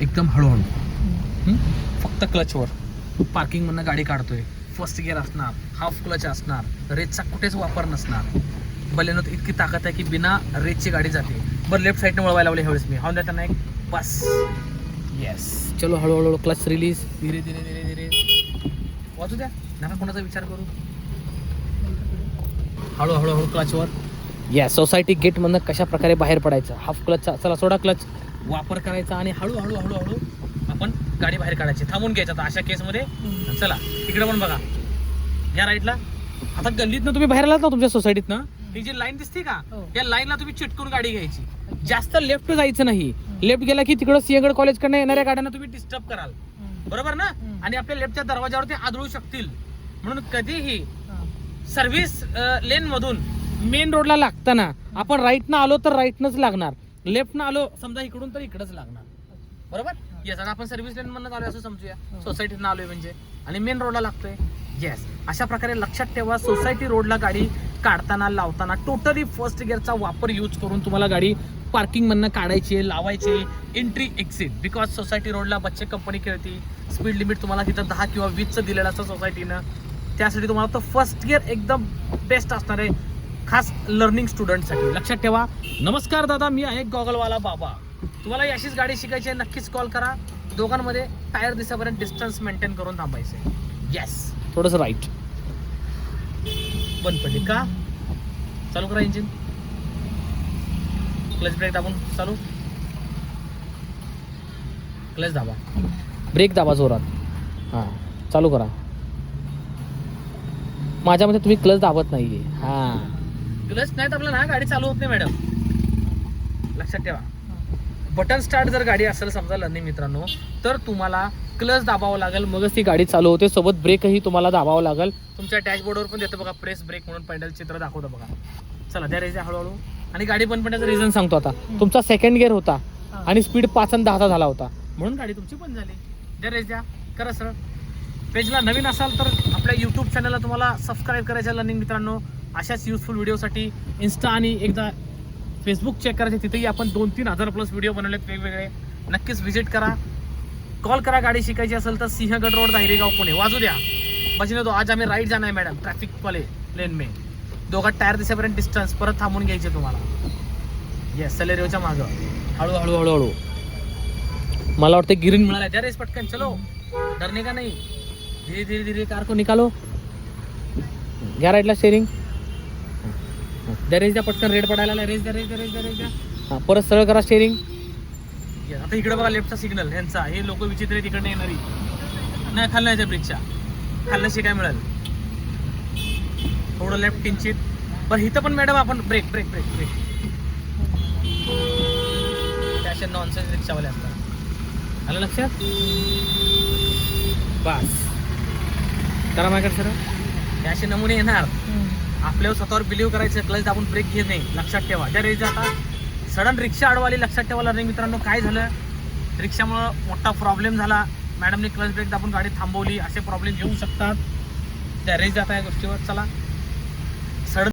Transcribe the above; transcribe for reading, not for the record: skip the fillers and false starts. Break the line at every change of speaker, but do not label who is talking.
एकदम हळूहळू, फक्त क्लचवर पार्किंगमधनं गाडी काढतोय. फर्स्ट गिअर असणार, हाफ क्लच असणार, रेसचा कुठेच वापर नसणार. बलेनोत इतकी ताकद आहे की बिना रेसची गाडी जाते. बरं लेफ्ट साईडने वळवायला लावले ह्यावेळेस मी हॉर्न देताना एक बस. येस, चलो हळूहळू क्लच रिलीज, धीरे धीरे धीरे धीरे वाजू द्या, नका कोणाचा विचार करू. हळूहळू क्लचवर. येस, सोसायटी गेटमधनं कशा प्रकारे बाहेर पडायचं. हाफ क्लचचा, चला सोडा क्लच, वापर करायचा आणि हळूहळू आपण गाडी बाहेर काढायची. थांबून घ्यायचं आता अशा केसमध्ये. चला तिकडे पण बघा, या राईटला. आता गल्लीतनं तुम्ही बाहेर आलात ना तुमच्या सोसायटीतनं, ही जी लाईन दिसते का, या लाईनला तुम्ही चिटकून गाडी घ्यायची. जास्त लेफ्ट जायचं नाही. लेफ्ट गेला की तिकडं सिंहगड कॉलेजकडनं येणाऱ्या गाड्यांना तुम्ही डिस्टर्ब कराल, बरोबर ना. आणि आपल्या लेफ्टच्या दरवाजावर ते आदळू शकतील. म्हणून कधीही सर्व्हिस लेन मधून मेन रोडला लागताना आपण राईटनं आलो तर राईटनंच लागणार, लेफ्टनं आलो समजा इकडून तर इकडंच लागणार, बरोबर. येस, आता आपण सर्व्हिस लेन मधून आलोय असं समजूया, सोसायटीतनं आलोय म्हणजे, आणि मेन रोडला लागतोय. येस, अशा प्रकारे लक्षात ठेवा, सोसायटी रोडला गाडी काढताना लावताना टोटली फर्स्ट गिअरचा वापर यूज करून तुम्हाला गाडी पार्किंग मधनं काढायची, लावायची, एंट्री एक्झिट. बिकॉज सोसायटी रोडला बच्चे कंपनी खेळती, स्पीड लिमिट तुम्हाला तिथं 10 किंवा 20चं दिलेलं असतं सोसायटीनं. त्यासाठी तुम्हाला तो फर्स्ट गिअर एकदम बेस्ट असणार आहे, खास लर्निंग स्टुडंटसाठी. लक्षात ठेवा. नमस्कार दादा, मी आहे गॉगलवाला बाबा. तुम्हाला अशीच गाडी शिकायची आहे, नक्कीच कॉल करा. दोघांमध्ये टायर दिसापर्यंत डिस्टन्स मेंटेन करून थांबायचं. येस, थोडंसं राईट. बंद पडली का, चालू करा इंजिन. क्लच ब्रेक दाबून चालू, क्लच दाबा, ब्रेक दाबा जोरात. हां, चालू करा. माझ्यामध्ये तुम्ही क्लच दाबत नाहीये. हां, क्लच नाही दाबला ना गाडी चालू होत नाही मॅडम, लक्षात ठेवा. बटन स्टार्ट जर गाडी असेल समजा लर्निंग मित्रांनो, तर तुम्हाला क्लच दाबावं लागेल, मगच ती गाडी चालू होते. सोबत ब्रेकही तुम्हाला दाबावं लागेल. तुमच्या डॅशबोर्डवर पण देतं बघा, प्रेस ब्रेक म्हणून पॅडल चित्र दाखवतं बघा. चला द्या रेज हळूहळू. आणि गाडी बंद पडण्याचं रिझन सांगतो आता. तुमचा सेकंड गिअर होता आणि स्पीड 5 आणि 10चा झाला होता, म्हणून गाडी तुमची बंद झाली. द्या रेज द्या, करा सर. पेजला नवीन असाल तर आपल्या यूट्यूब चॅनलला तुम्हाला सबस्क्राईब करायचं लर्निंग मित्रांनो. अशाच युजफुल व्हिडिओसाठी इन्स्टा आणि एकदा फेसबुक चेक करायचे, तिथेही आपण 2-3 हजार प्लस व्हिडिओ बनवलेत वेगवेगळे. नक्कीच व्हिजिट करा. कॉल करा गाडी शिकायची असेल तर सिंहगड रोड, दाहिरेगाव, पुणे. वाजू द्या बचने दो. आज आम्ही राईट जाणार आहे मॅडम, ट्रॅफिक वाले लेन में. दोघात टायर दिसेपर्यंत डिस्टन्स, परत थांबून घ्यायचे तुम्हाला. येस, सलेरिओच्या मागं हळूहळू. मला वाटतं गिरीन मिळाला. द्या रेस पटकन, चलो, डरने का नाही. धीरे धीरे धीरे कार को निकालो. घ्या राईटला स्टेरिंग. द्या रेस द्या पटकन, रेड पडायला. रेस द्या. हां, परत सरळ करा स्टेरिंग. आता इकडे बघा लेफ्टचा सिग्नल यांचा. हे लोक विचित्र आहे, तिकडे येणारी नाही. खाल्ल्याच्या ब्रिजच्या खाल्ल्याशी काय मिळेल, थोडं लेफ्ट किंचित. पण इथं पण मॅडम आपण ब्रेक. असे नॉनसेन्स रिक्षावाले असतात, आलं लक्षात. बस करा माझ्याकडे सर. हे असे नमुने येणार, आपल्यावर स्वतःवर बिलीव्ह करायचं. क्लच दाबून ब्रेक घेत नाही, लक्षात ठेवा. ज्या रेज आता सडन रिक्षा अडवाली, लक्षात ठेवा लर्निंग मित्रांनो. काय झालं, रिक्षामुळं मोठा प्रॉब्लेम झाला, मॅडमने क्लच ब्रेक दाबून गाडी थांबवली. असे प्रॉब्लेम येऊ शकतात. त्या रेज जाता या गोष्टीवर. चला